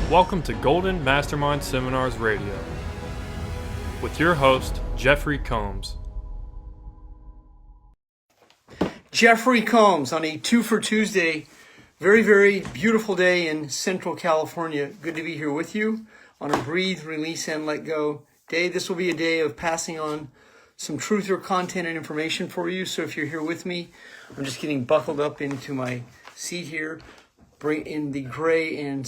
Welcome to Golden Mastermind Seminars Radio with your host, Jeffery Combs. Jeffery Combs on a 2 for Tuesday. Very, very beautiful day in Central California. Good to be here with you on a breathe, release, and let go day. This will be a day of passing on some truth or content and information for you. So if you're here with me, I'm just getting buckled up into my seat here. Bring in the gray and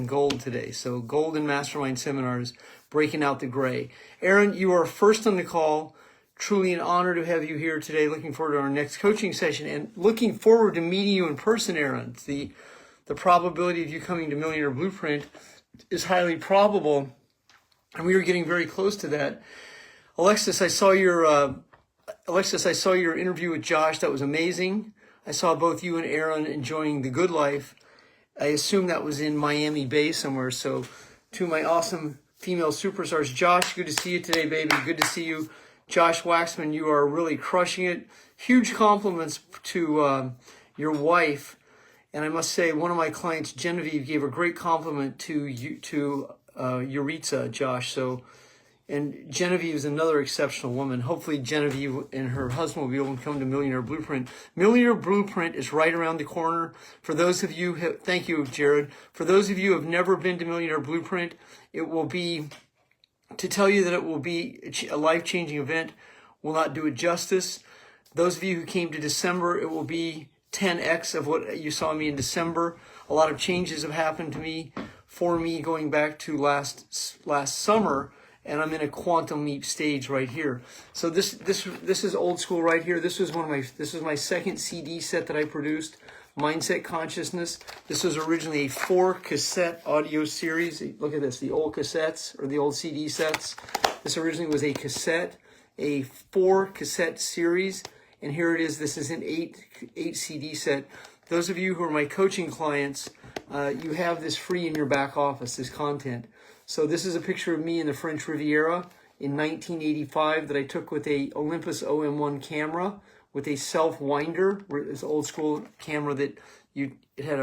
gold today. So Golden Mastermind Seminars, breaking out the gray. Aaron, you are first on the call. Truly an honor to have you here today. Looking forward to our next coaching session and looking forward to meeting you in person, Aaron. The probability of you coming to Millionaire Blueprint is highly probable, and we are getting very close to that. Alexis, I saw your interview with Josh. That was amazing. I saw both you and Aaron enjoying the good life. I assume that was in Miami Bay somewhere. So to my awesome female superstars, Josh, good to see you today, baby. Good to see you. Josh Waxman, you are really crushing it. Huge compliments to your wife. And I must say, one of my clients, Genevieve, gave a great compliment to Yuritsa, Josh. And Genevieve is another exceptional woman. Hopefully Genevieve and her husband will be able to come to Millionaire Blueprint. Millionaire Blueprint is right around the corner. For those of you, thank you, Jared. For those of you who have never been to Millionaire Blueprint, it will be, to tell you that it will be a life-changing event will not do it justice. Those of you who came to December, it will be 10x of what you saw me in December. A lot of changes have happened to me, for me, going back to last summer. And I'm in a quantum leap stage right here. So this is old school right here. This is my second CD set that I produced, Mindset Consciousness. This was originally a 4-cassette audio series. Look at this, the old cassettes or the old CD sets. This originally was a 4-cassette series, and here it is. This is an 8 CD set. Those of you who are my coaching clients, you have this free in your back office, this content. So this is a picture of me in the French Riviera in 1985 that I took with a Olympus OM1 camera with a self-winder, this old school camera that it had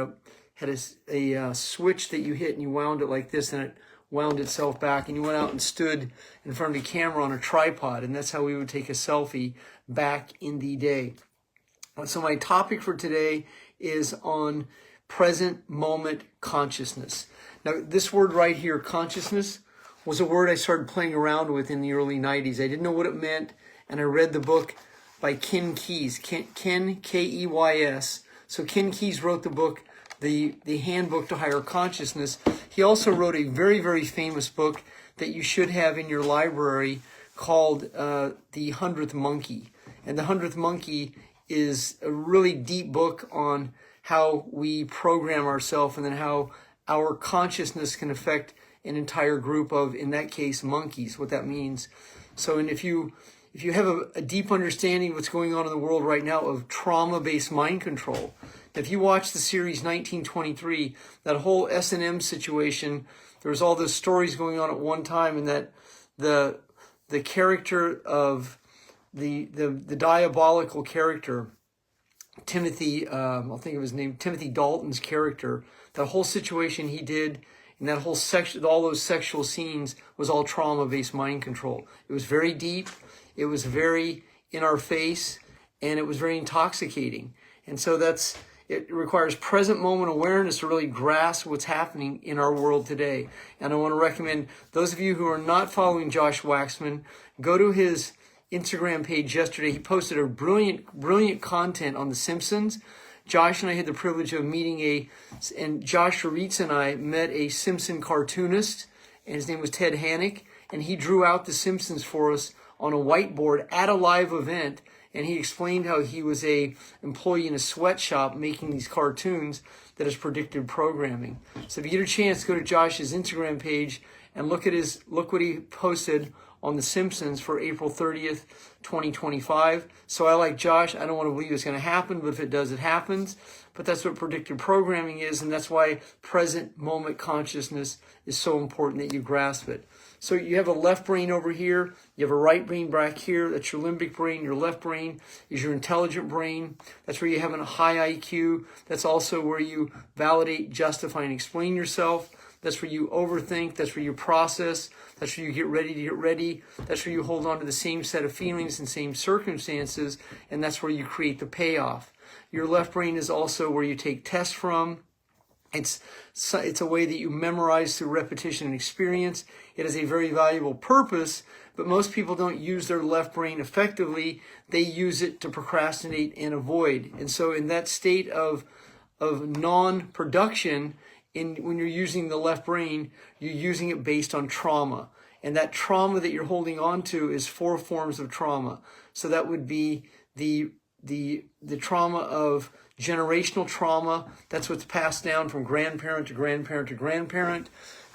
a switch that you hit and you wound it like this and it wound itself back, and you went out and stood in front of the camera on a tripod, and that's how we would take a selfie back in the day. So my topic for today is on present moment consciousness. Now, this word right here, consciousness, was a word I started playing around with in the early 90s. I didn't know what it meant, and I read the book by Ken Keys, Ken, K-E-Y-S. So Ken Keys wrote the book, the Handbook to Higher Consciousness. He also wrote a very, very famous book that you should have in your library called The 100th Monkey. And The 100th Monkey is a really deep book on how we program ourselves and then how our consciousness can affect an entire group of, in that case, monkeys, what that means. So, and if you have a deep understanding of what's going on in the world right now of trauma-based mind control, if you watch the series 1923, that whole S&M situation, there was all those stories going on at one time, and that the character of the diabolical character, Timothy, I'll think of his name, Timothy Dalton's character, the whole situation he did and that whole section, all those sexual scenes was all trauma-based mind control. It was very deep, it was very in our face, and it was very intoxicating. And so it requires present moment awareness to really grasp what's happening in our world today. And I want to recommend those of you who are not following Josh Waxman, go to his Instagram page yesterday. He posted a brilliant content on The Simpsons. Josh and I had the privilege of meeting and Josh Yuritsa and I met a Simpson cartoonist, and his name was Ted Hannick, and he drew out The Simpsons for us on a whiteboard at a live event, and he explained how he was a employee in a sweatshop making these cartoons that is predictive programming. So if you get a chance, go to Josh's Instagram page and look what he posted on The Simpsons for April 30th, 2025. So I like Josh. I don't want to believe it's going to happen, but if it does, it happens. But that's what predictive programming is, and that's why present moment consciousness is so important that you grasp it. So you have a left brain over here, you have a right brain back here, that's your limbic brain. Your left brain is your intelligent brain. That's where you have a high IQ. That's also where you validate, justify, and explain yourself. That's where you overthink. That's where you process. That's where you get ready to get ready. That's where you hold on to the same set of feelings and same circumstances, and that's where you create the payoff. Your left brain is also where you take tests from. It's a way that you memorize through repetition and experience. It has a very valuable purpose, but most people don't use their left brain effectively. They use it to procrastinate and avoid. And so in that state of non-production, when you're using the left brain, you're using it based on trauma. And that trauma that you're holding on to is 4 forms of trauma. So that would be the trauma of generational trauma. That's what's passed down from grandparent to grandparent to grandparent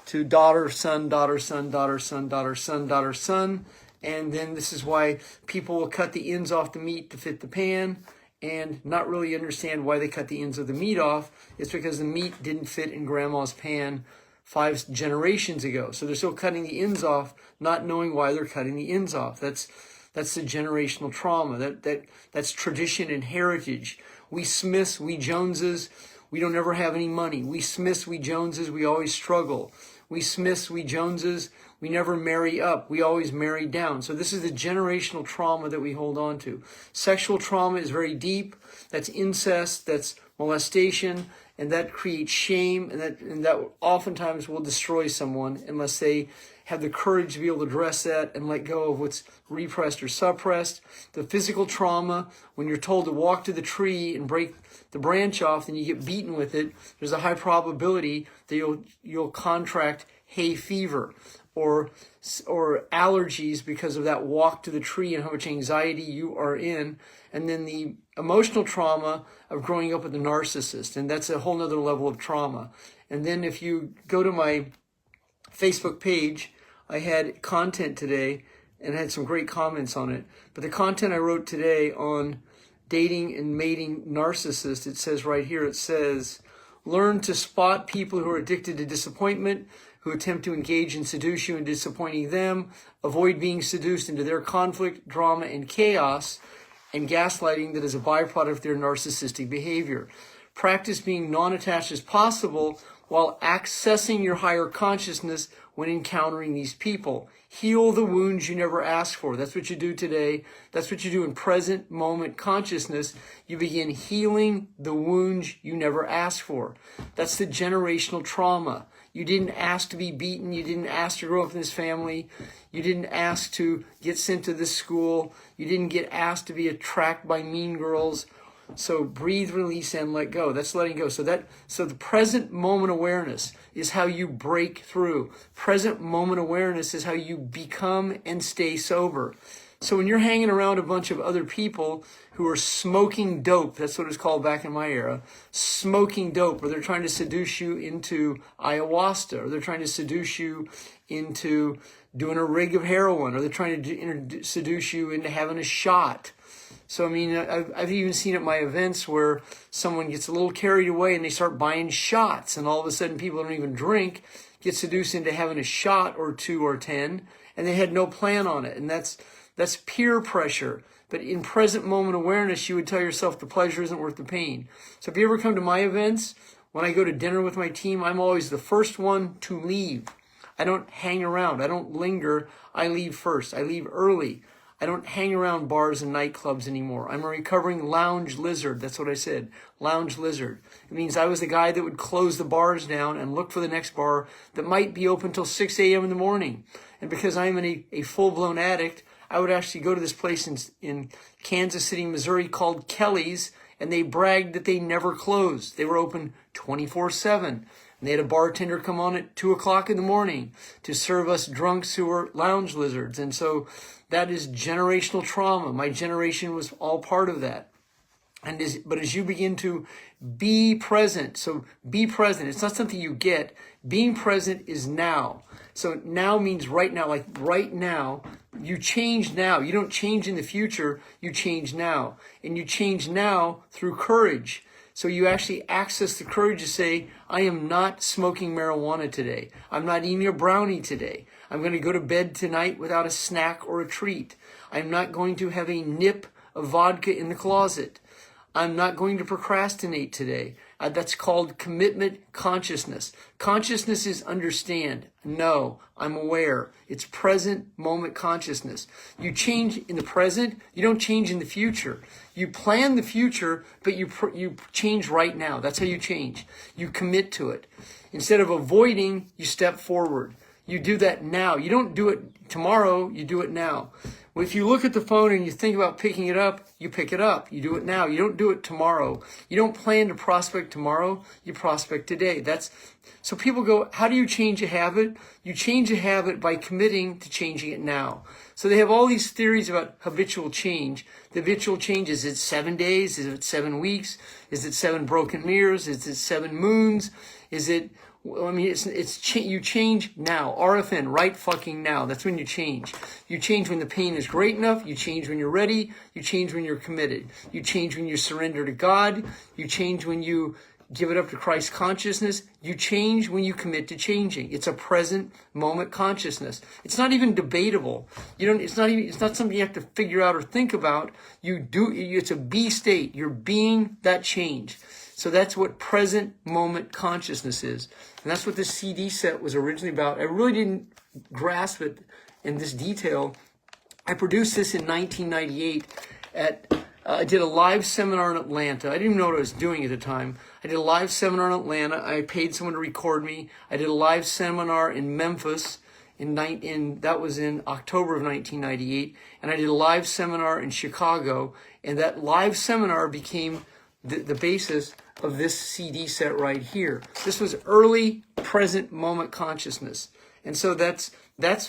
to daughter, son, daughter, son, daughter, son, daughter, son, daughter, son. And then this is why people will cut the ends off the meat to fit the pan and not really understand why they cut the ends of the meat off. It's because the meat didn't fit in grandma's pan 5 generations ago. So they're still cutting the ends off, not knowing why they're cutting the ends off. That's the generational trauma. That's tradition and heritage. We Smiths, we Joneses, we don't ever have any money. We Smiths, we Joneses, we always struggle. We Smiths, we Joneses, we never marry up. We always marry down. So this is the generational trauma that we hold on to. Sexual trauma is very deep. That's incest, that's molestation, and that creates shame, and that oftentimes will destroy someone unless they have the courage to be able to address that and let go of what's repressed or suppressed. The physical trauma, when you're told to walk to the tree and break the branch off and you get beaten with it, there's a high probability that you'll contract hay fever or allergies because of that walk to the tree and how much anxiety you are in. And then the emotional trauma of growing up with a narcissist, and that's a whole nother level of trauma. And then if you go to my Facebook page, I had content today and had some great comments on it. But the content I wrote today on dating and mating narcissists, it says right here, it says, learn to spot people who are addicted to disappointment, who attempt to engage and seduce you in disappointing them, avoid being seduced into their conflict, drama, and chaos, and gaslighting that is a byproduct of their narcissistic behavior. Practice being non-attached as possible while accessing your higher consciousness when encountering these people. Heal the wounds you never asked for. That's what you do today. That's what you do in present moment consciousness. You begin healing the wounds you never asked for. That's the generational trauma. You didn't ask to be beaten. You didn't ask to grow up in this family. You didn't ask to get sent to this school. You didn't get asked to be attracted by mean girls. So breathe, release, and let go. That's letting go. So the present moment awareness is how you break through. Present moment awareness is how you become and stay sober. So when you're hanging around a bunch of other people who are smoking dope, that's what it's called back in my era, smoking dope, or they're trying to seduce you into ayahuasca, or they're trying to seduce you into doing a rig of heroin, or they're trying to seduce you into having a shot. So, I mean, I've even seen at my events where someone gets a little carried away and they start buying shots, and all of a sudden people who don't even drink get seduced into having a shot or 2 or 10, and they had no plan on it. And that's peer pressure. But in present moment awareness, you would tell yourself the pleasure isn't worth the pain. So if you ever come to my events, when I go to dinner with my team, I'm always the first one to leave. I don't hang around. I don't linger. I leave first. I leave early. I don't hang around bars and nightclubs anymore. I'm a recovering lounge lizard. That's what I said. Lounge lizard. It means I was the guy that would close the bars down and look for the next bar that might be open till 6 a.m. in the morning. And because I'm a full-blown addict, I would actually go to this place in Kansas City, Missouri called Kelly's, and they bragged that they never closed. They were open 24/7. And they had a bartender come on at 2 o'clock in the morning to serve us drunks who were lounge lizards. And so that is generational trauma. My generation was all part of that. But as you begin to be present, so be present. It's not something you get. Being present is now. So now means right now, like right now. You change now. You don't change in the future. You change now. And you change now through courage. So you actually access the courage to say, I am not smoking marijuana today. I'm not eating a brownie today. I'm going to go to bed tonight without a snack or a treat. I'm not going to have a nip of vodka in the closet. I'm not going to procrastinate today. That's called commitment consciousness. Consciousness is understand, know, I'm aware. It's present moment consciousness. You change in the present, you don't change in the future. You plan the future, but you change right now. That's how you change. You commit to it. Instead of avoiding, you step forward. You do that now. You don't do it tomorrow, you do it now. If you look at the phone and you think about picking it up, you pick it up. You do it now. You don't do it tomorrow. You don't plan to prospect tomorrow, you prospect today. So people go, how do you change a habit? You change a habit by committing to changing it now. So they have all these theories about habitual change. The habitual change, is it 7 days? Is it 7 weeks? Is it 7 broken mirrors? Is it 7 moons? Is it, you change now. RFN, right fucking now. That's when you change. You change when the pain is great enough. You change when you're ready. You change when you're committed. You change when you surrender to God. You change when you give it up to Christ consciousness. You change when you commit to changing. It's a present moment consciousness. It's not even debatable. It's not something you have to figure out or think about. It's a be state. You're being that change. So that's what present moment consciousness is. And that's what this CD set was originally about. I really didn't grasp it in this detail. I produced this in 1998 I did a live seminar in Atlanta. I didn't even know what I was doing at the time. I did a live seminar in Atlanta. I paid someone to record me. I did a live seminar in Memphis that was in October of 1998. And I did a live seminar in Chicago. And that live seminar became the basis of this CD set right here. This was early present moment consciousness. And so that's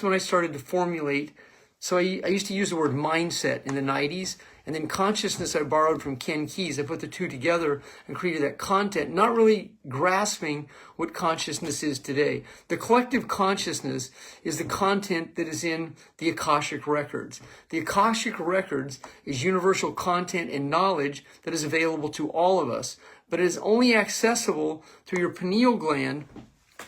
when I started to formulate. So I used to use the word mindset in the 90s. And then consciousness I borrowed from Ken Keyes. I put the two together and created that content, not really grasping what consciousness is today. The collective consciousness is the content that is in the Akashic Records. The Akashic Records is universal content and knowledge that is available to all of us, but it is only accessible through your pineal gland.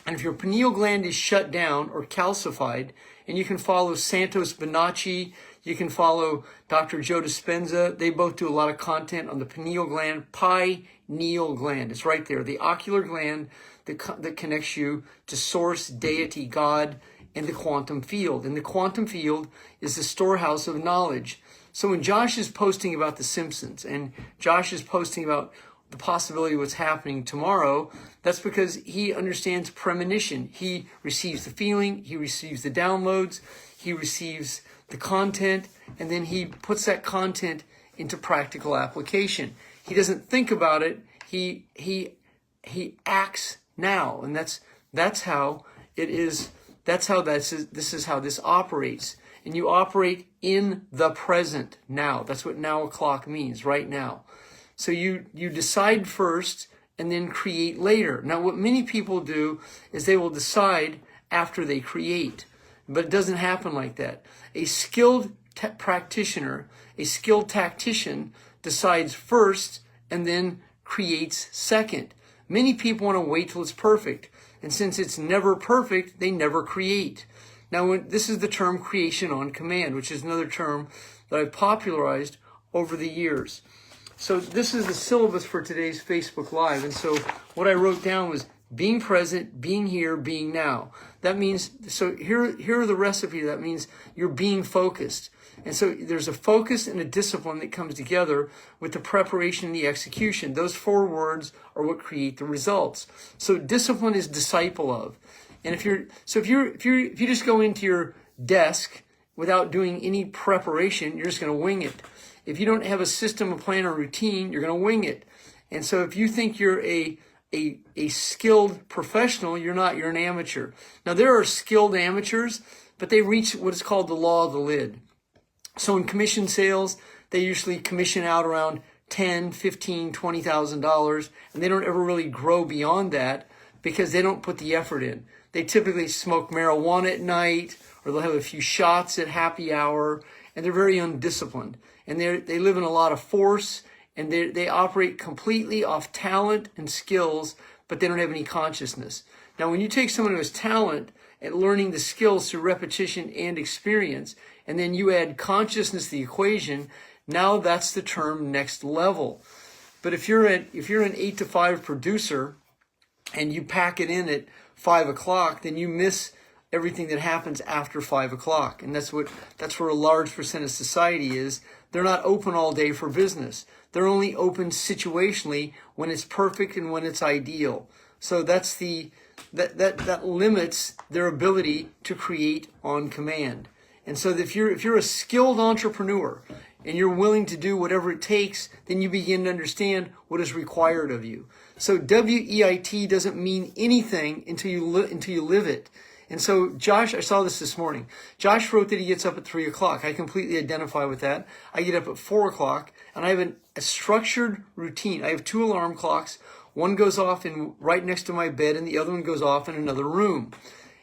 And if your pineal gland is shut down or calcified, and you can follow Santos Bonacci, you can follow Dr. Joe Dispenza. They both do a lot of content on the pineal gland, pineal gland. It's right there. The ocular gland that connects you to source, deity, God, and the quantum field. And the quantum field is the storehouse of knowledge. So when Josh is posting about The Simpsons and Josh is posting about the possibility of what's happening tomorrow, that's because he understands premonition. He receives the feeling, he receives the downloads, he receives the content, and then he puts that content into practical application. He doesn't think about it, he acts now. And that's how it is. This is how this operates. And you operate in the present now. That's what now o'clock means, right now. So you decide first and then create later. Now, what many people do is they will decide after they create, but it doesn't happen like that. A skilled practitioner, a skilled tactician decides first and then creates second. Many people want to wait till it's perfect. And since it's never perfect, they never create. Now, this is the term creation on command, which is another term that I've popularized over the years. So this is the syllabus for today's Facebook Live. And so what I wrote down was being present, being here, being now. That means, so here are the recipe. That means you're being focused. And so there's a focus and a discipline that comes together with the preparation and the execution. Those 4 words are what create the results. So discipline is disciple of. And if you just go into your desk without doing any preparation, you're just going to wing it. If you don't have a system, a plan, or routine, you're going to wing it. And so if you think you're a skilled professional, you're not, you're an amateur. Now there are skilled amateurs, but they reach what is called the law of the lid. So in commission sales, they usually commission out around $10,000, $15,000, $20,000, and they don't ever really grow beyond that because they don't put the effort in. They typically smoke marijuana at night, or they'll have a few shots at happy hour, and they're very undisciplined. And they live in a lot of force, and they operate completely off talent and skills, but they don't have any consciousness. Now, when you take someone who has talent at learning the skills through repetition and experience, and then you add consciousness to the equation, now that's the term next level. But if you're an 8 to 5 producer and you pack it in at 5 o'clock, then you miss everything that happens after 5 o'clock. And that's where a large percent of society is. They're not open all day for business. They're only open situationally when it's perfect and when it's ideal. So that limits their ability to create on command. And so if you're a skilled entrepreneur and you're willing to do whatever it takes, then you begin to understand what is required of you. So WEIT doesn't mean anything until you live it. And so Josh, I saw this morning. Josh wrote that he gets up at 3 o'clock. I completely identify with that. I get up at 4 o'clock and I have a structured routine. I have 2 alarm clocks. One goes off right next to my bed and the other one goes off in another room.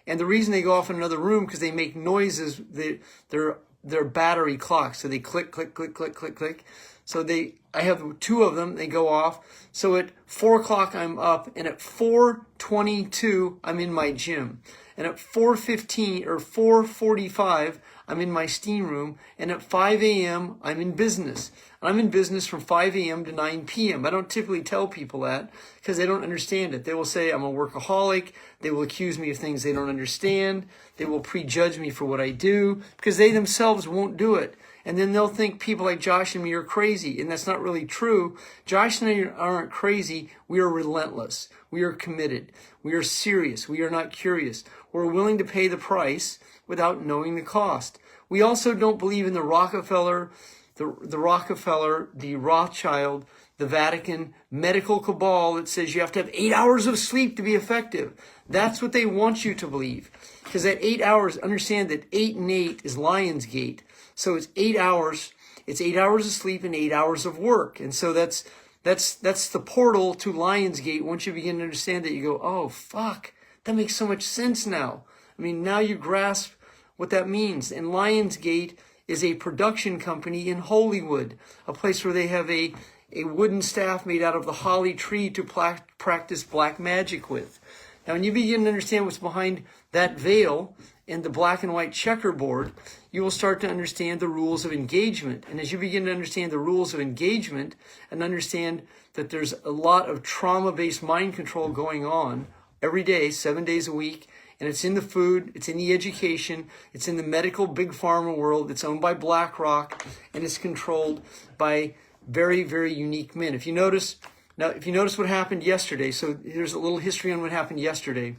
And the reason they go off in another room because they make noises. They're battery clocks. So they click, click, click, click, click, click. So I have 2 of them. They go off. So at 4 o'clock I'm up, and at 4:22 I'm in my gym. And at 4:15 or 4:45, I'm in my steam room. And at 5 a.m., I'm in business. And I'm in business from 5 a.m. to 9 p.m. I don't typically tell people that because they don't understand it. They will say I'm a workaholic. They will accuse me of things they don't understand. They will prejudge me for what I do because they themselves won't do it. And then they'll think people like Josh and me are crazy. And that's not really true. Josh and I aren't crazy. We are relentless. We are committed. We are serious. We are not curious. We're willing to pay the price without knowing the cost. We also don't believe in the Rockefeller, the Rothschild, the Vatican medical cabal that says you have to have 8 hours of sleep to be effective. That's what they want you to believe. Because at 8 hours, understand that 8 and 8 is Lion's Gate. So it's 8 hours. It's 8 hours of sleep and 8 hours of work. And so that's the portal to Lion's Gate. Once you begin to understand that, you go, oh, fuck, that makes so much sense now. I mean, now you grasp what that means. And Lion's Gate is a production company in Hollywood, a place where they have a wooden staff made out of the holly tree to practice black magic with. Now, when you begin to understand what's behind that veil and the black and white checkerboard, you will start to understand the rules of engagement. And as you begin to understand the rules of engagement and understand that there's a lot of trauma-based mind control going on every day, 7 days a week, and it's in the food, it's in the education, it's in the medical big pharma world, it's owned by BlackRock, and it's controlled by very, very unique men. If you notice what happened yesterday, so here's a little history on what happened yesterday.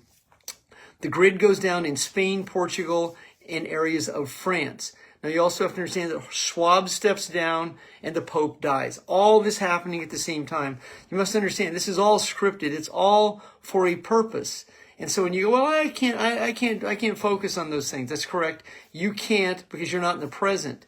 The grid goes down in Spain, Portugal, and areas of France. Now you also have to understand that Schwab steps down and the Pope dies. All this happening at the same time. You must understand this is all scripted. It's all for a purpose. And so when you go, well, I can't focus on those things. That's correct. You can't because you're not in the present.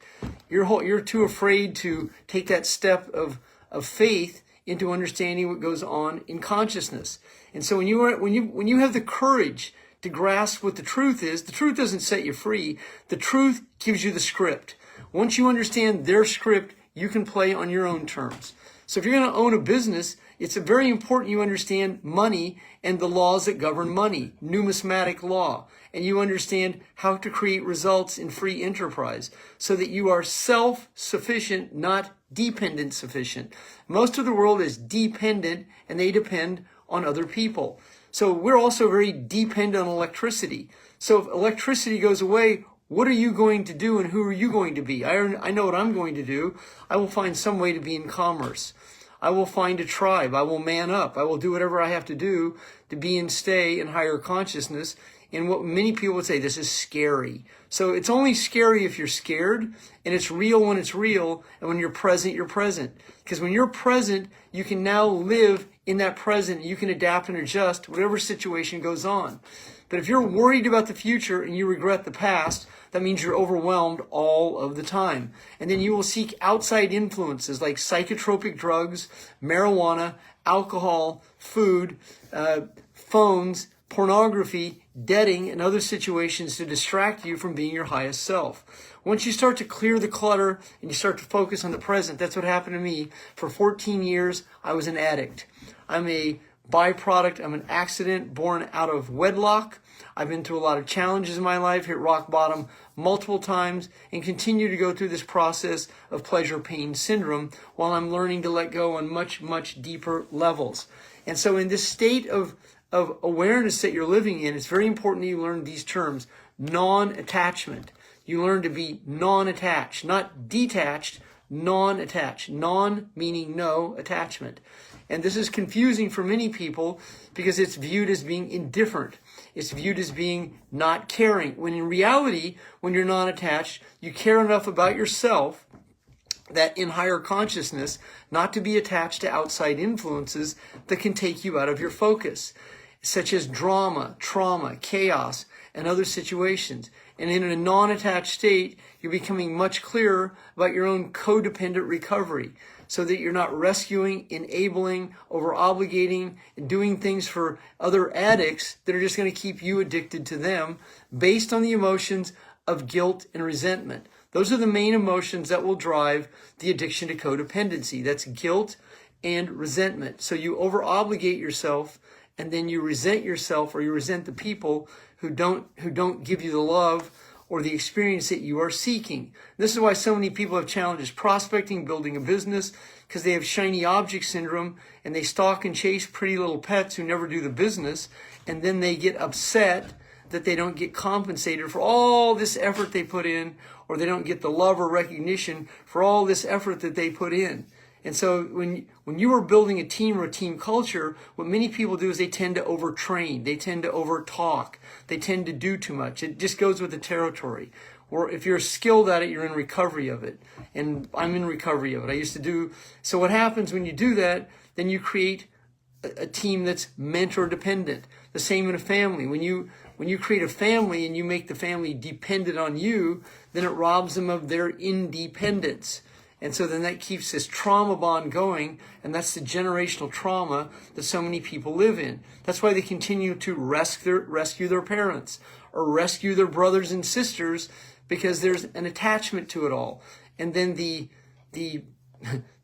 You're too afraid to take that step of faith into understanding what goes on in consciousness. And so when you have the courage to grasp what the truth is, the truth doesn't set you free. The truth gives you the script. Once you understand their script, you can play on your own terms. So if you're going to own a business, it's very important you understand money and the laws that govern money, numismatic law, and you understand how to create results in free enterprise so that you are self-sufficient, not dependent sufficient. Most of the world is dependent and they depend on other people. So we're also very dependent on electricity. So if electricity goes away, what are you going to do and who are you going to be? I know what I'm going to do. I will find some way to be in commerce. I will find a tribe. I will man up. I will do whatever I have to do to be and stay in higher consciousness. And what many people would say, this is scary. So it's only scary if you're scared, and it's real when it's real, and when you're present, you're present. Because when you're present, you can now live in that present. You can adapt and adjust whatever situation goes on. But if you're worried about the future and you regret the past, that means you're overwhelmed all of the time. And then you will seek outside influences like psychotropic drugs, marijuana, alcohol, food, phones, pornography, debting, and other situations to distract you from being your highest self. Once you start to clear the clutter and you start to focus on the present, that's what happened to me. For 14 years, I was an addict. I'm a byproduct. I'm an accident born out of wedlock. I've been through a lot of challenges in my life, hit rock bottom multiple times, and continue to go through this process of pleasure-pain syndrome while I'm learning to let go on much, much deeper levels. And so in this state of awareness that you're living in, it's very important that you learn these terms. Non-attachment. You learn to be non-attached, not detached, non-attached. Non meaning no attachment. And this is confusing for many people because it's viewed as being indifferent. It's viewed as being not caring. When in reality, when you're non-attached, you care enough about yourself that in higher consciousness, not to be attached to outside influences that can take you out of your focus, such as drama, trauma, chaos, and other situations. And in a non-attached state, you're becoming much clearer about your own codependent recovery, so that you're not rescuing, enabling, over-obligating, and doing things for other addicts that are just going to keep you addicted to them based on the emotions of guilt and resentment. Those are the main emotions that will drive the addiction to codependency. That's guilt and resentment. So you over-obligate yourself, and then you resent yourself, or you resent the people who don't give you the love or the experience that you are seeking. This is why so many people have challenges prospecting, building a business, because they have shiny object syndrome, and they stalk and chase pretty little pets who never do the business, and then they get upset that they don't get compensated for all this effort they put in, or they don't get the love or recognition for all this effort that they put in. And so when you are building a team or a team culture, what many people do is they tend to overtrain. They tend to overtalk. They tend to do too much. It just goes with the territory. Or if you're skilled at it, you're in recovery of it. And I'm in recovery of it. I used to do. So what happens when you do that, then you create a team that's mentor dependent. The same in a family. When you create a family and you make the family dependent on you, then it robs them of their independence. And so then that keeps this trauma bond going, and that's the generational trauma that so many people live in. That's why they continue to rescue their parents or rescue their brothers and sisters, because there's an attachment to it all. And then the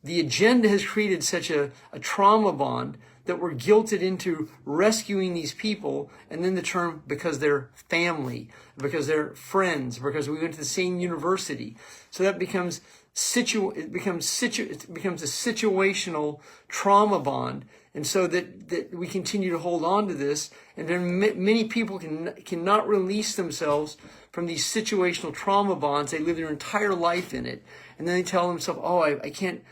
agenda has created such a trauma bond that we're guilted into rescuing these people, and then the term because they're family, because they're friends, because we went to the same university. So that becomes it becomes a situational trauma bond, and so that we continue to hold on to this, and then many people cannot release themselves from these situational trauma bonds. They live their entire life in it, and then they tell themselves, "Oh, I can't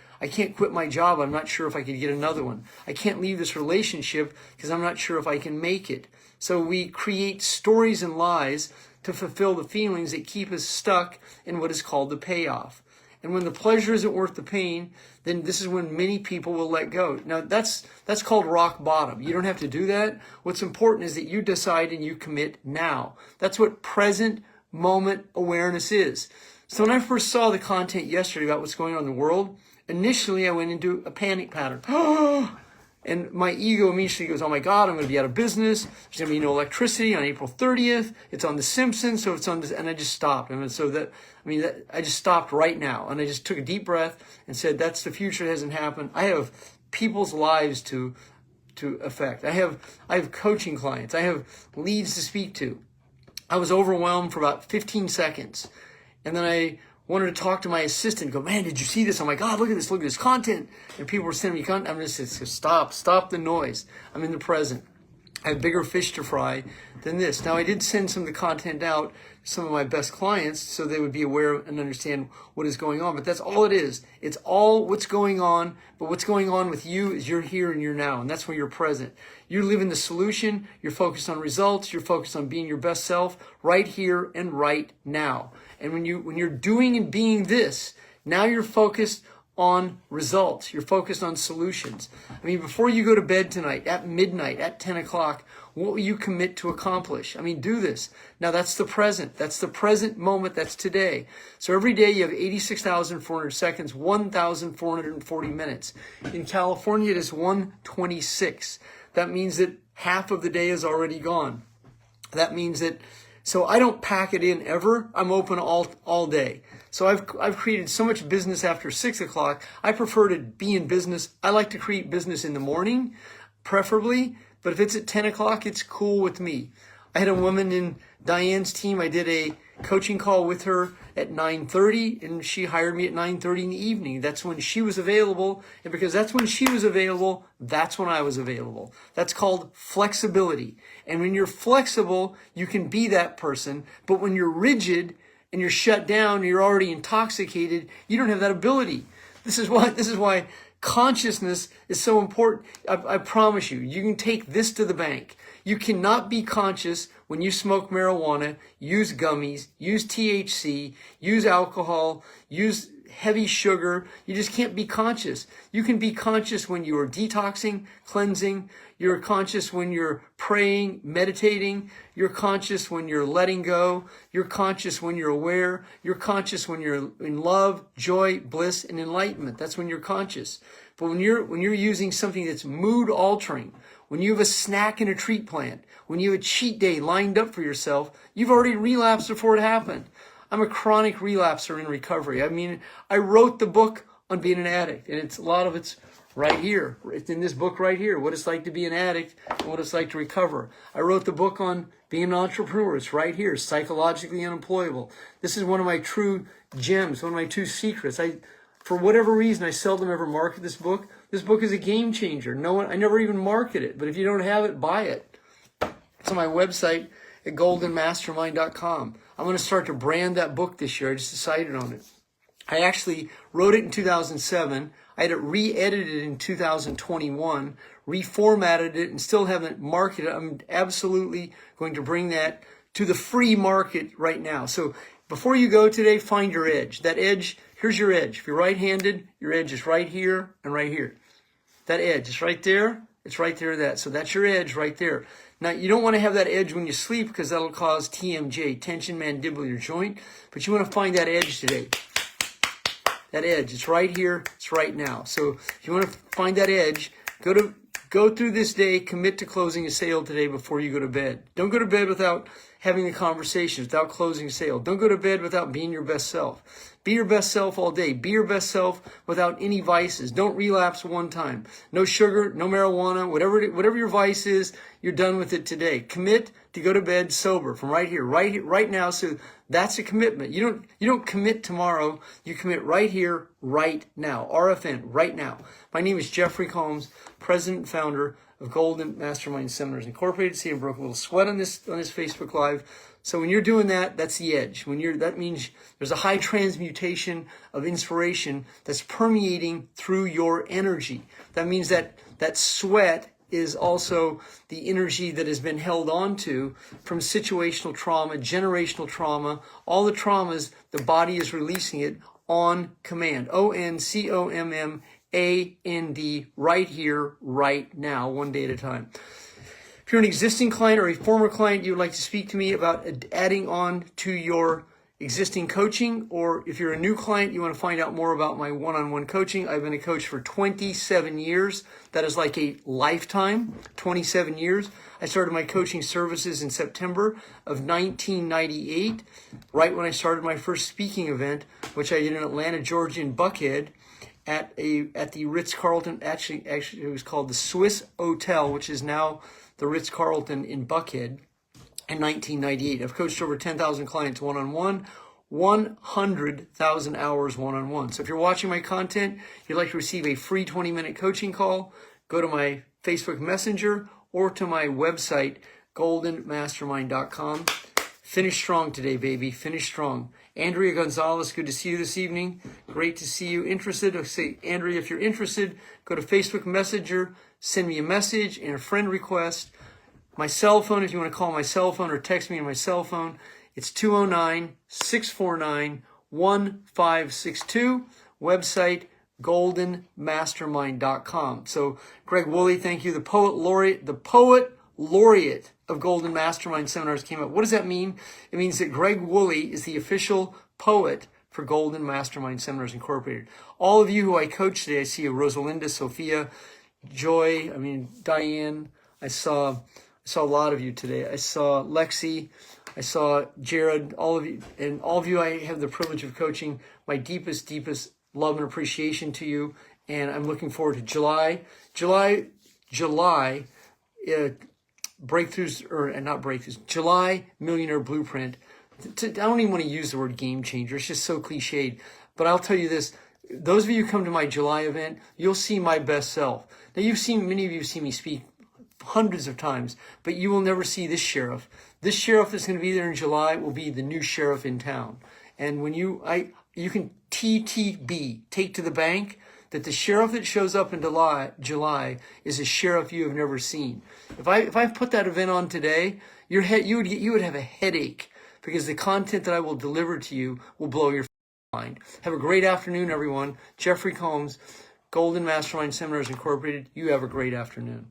quit my job. I'm not sure if I could get another one. I can't leave this relationship because I'm not sure if I can make it." So we create stories and lies to fulfill the feelings that keep us stuck in what is called the payoff. And when the pleasure isn't worth the pain, then this is when many people will let go. Now, that's called rock bottom. You don't have to do that. What's important is that you decide and you commit now. That's what present moment awareness is. So when I first saw the content yesterday about what's going on in the world, initially I went into a panic pattern. And my ego immediately goes, "Oh my God, I'm going to be out of business. There's going to be no electricity on April 30th. It's on The Simpsons, so it's on this." And I just stopped. I just stopped right now. And I just took a deep breath and said, that's the future. It hasn't happened. I have people's lives to affect. I have coaching clients. I have leads to speak to. I was overwhelmed for about 15 seconds. And then I wanted to talk to my assistant and go, "Man, did you see this? Oh my God, look at this content." And people were sending me content. I'm just saying, stop the noise. I'm in the present. I have bigger fish to fry than this. Now, I did send some of the content out to some of my best clients so they would be aware and understand what is going on. But that's all it is. It's all what's going on. But what's going on with you is you're here and you're now. And that's where you're present. You live in the solution. You're focused on results. You're focused on being your best self right here and right now. And when you're doing and being this, now you're focused on results. You're focused on solutions. I mean, before you go to bed tonight, at midnight, at 10 o'clock, what will you commit to accomplish? I mean, do this. Now, that's the present. That's the present moment. That's today. So every day you have 86,400 seconds, 1,440 minutes. In California, it is 126. That means that half of the day is already gone. That means that, so I don't pack it in ever. I'm open all day. So I've created so much business after 6 o'clock. I prefer to be in business. I like to create business in the morning, preferably, but if it's at 10 o'clock, it's cool with me. I had a woman in Diane's team. I did a coaching call with her at 9:30, and she hired me at 9:30 in the evening. That's when she was available, and because that's when she was available, that's when I was available. That's called flexibility. And when you're flexible, you can be that person, but when you're rigid and you're shut down, and you're already intoxicated, you don't have that ability. This is why consciousness is so important. I promise you, you can take this to the bank. You cannot be conscious when you smoke marijuana, use gummies, use THC, use alcohol, use heavy sugar. You just can't be conscious. You can be conscious when you are detoxing, cleansing. You're conscious when you're praying, meditating. You're conscious when you're letting go. You're conscious when you're aware. You're conscious when you're in love, joy, bliss, and enlightenment. That's when you're conscious. But when you're using something that's mood altering, when you have a snack and a treat plan, when you have a cheat day lined up for yourself, you've already relapsed before it happened. I'm a chronic relapser in recovery. I mean, I wrote the book on being an addict, and a lot of it's right here. It's in this book right here, what it's like to be an addict and what it's like to recover. I wrote the book on being an entrepreneur. It's right here, Psychologically Unemployable. This is one of my true gems, one of my two secrets. For whatever reason, I seldom ever market this book. This book is a game changer. I never even market it, but if you don't have it, buy it. It's on my website at goldenmastermind.com. I'm going to start to brand that book this year. I just decided on it. I actually wrote it in 2007. I had it re-edited in 2021, reformatted it, and still haven't marketed it. I'm absolutely going to bring that to the free market right now. So before you go today, find your edge. That edge, here's your edge. If you're right-handed, your edge is right here and right here. That edge is right there. It's right there, so that's your edge right there. Now, you don't want to have that edge when you sleep because that'll cause TMJ, tension mandibular joint, but you want to find that edge today. That edge, it's right here, it's right now. So if you want to find that edge, go through this day, commit to closing a sale today before you go to bed. Don't go to bed without having the conversation, without closing a sale. Don't go to bed without being your best self. Be your best self all day. Be your best self without any vices. Don't relapse one time. No sugar, no marijuana, whatever your vice is, you're done with it today. Commit to go to bed sober from right here, right now. So that's a commitment. You don't commit tomorrow. You commit right here, right now. RFN, right now. My name is Jeffery Combs, president and founder of Golden Mastermind Seminars Incorporated. See, I broke a little sweat on this Facebook Live. So when you're doing that, that's the edge. That means there's a high transmutation of inspiration that's permeating through your energy. That means that sweat is also the energy that has been held on to from situational trauma, generational trauma, all the traumas, the body is releasing it on command. ONCOMMAND, right here, right now, one day at a time. If you're an existing client or a former client, you would like to speak to me about adding on to your existing coaching, or if you're a new client, you want to find out more about my one-on-one coaching. I've been a coach for 27 years. That is like a lifetime, 27 years. I started my coaching services in September of 1998, right when I started my first speaking event, which I did in Atlanta, Georgia, in Buckhead, at the Ritz-Carlton. Actually, it was called the Swiss Hotel, which is now the Ritz-Carlton in Buckhead, in 1998. I've coached over 10,000 clients one-on-one, 100,000 hours one-on-one. So if you're watching my content, you'd like to receive a free 20-minute coaching call, go to my Facebook Messenger or to my website, goldenmastermind.com. Finish strong today, baby. Finish strong. Andrea Gonzalez, good to see you this evening. Great to see you. Interested? I'll say, Andrea, if you're interested, go to Facebook Messenger, send me a message and a friend request. My cell phone, if you want to call my cell phone or text me on my cell phone, it's 209-649-1562. Website, goldenmastermind.com. So, Greg Woolley, thank you. The poet laureate of Golden Mastermind Seminars came up. What does that mean? It means that Greg Woolley is the official poet for Golden Mastermind Seminars Incorporated. All of you who I coach today, I see you, Rosalinda, Sophia, Joy, Diane. I saw a lot of you today. I saw Lexi, I saw Jared, all of you, and all of you I have the privilege of coaching. My deepest love and appreciation to you, and I'm looking forward to July. July July breakthroughs, or not breakthroughs, July Millionaire Blueprint. I don't even want to use the word game changer. It's just so cliched. But I'll tell you this. Those of you who come to my July event, you'll see my best self. Now, many of you have seen me speak hundreds of times, but you will never see this sheriff. This sheriff that's going to be there in July will be the new sheriff in town. And when you can TTB, take to the bank, that the sheriff that shows up in July is a sheriff you have never seen. If I put that event on today, you would have a headache, because the content that I will deliver to you will blow your mind. Have a great afternoon, everyone. Jeffrey Combs, Golden Mastermind Seminars Incorporated. You have a great afternoon.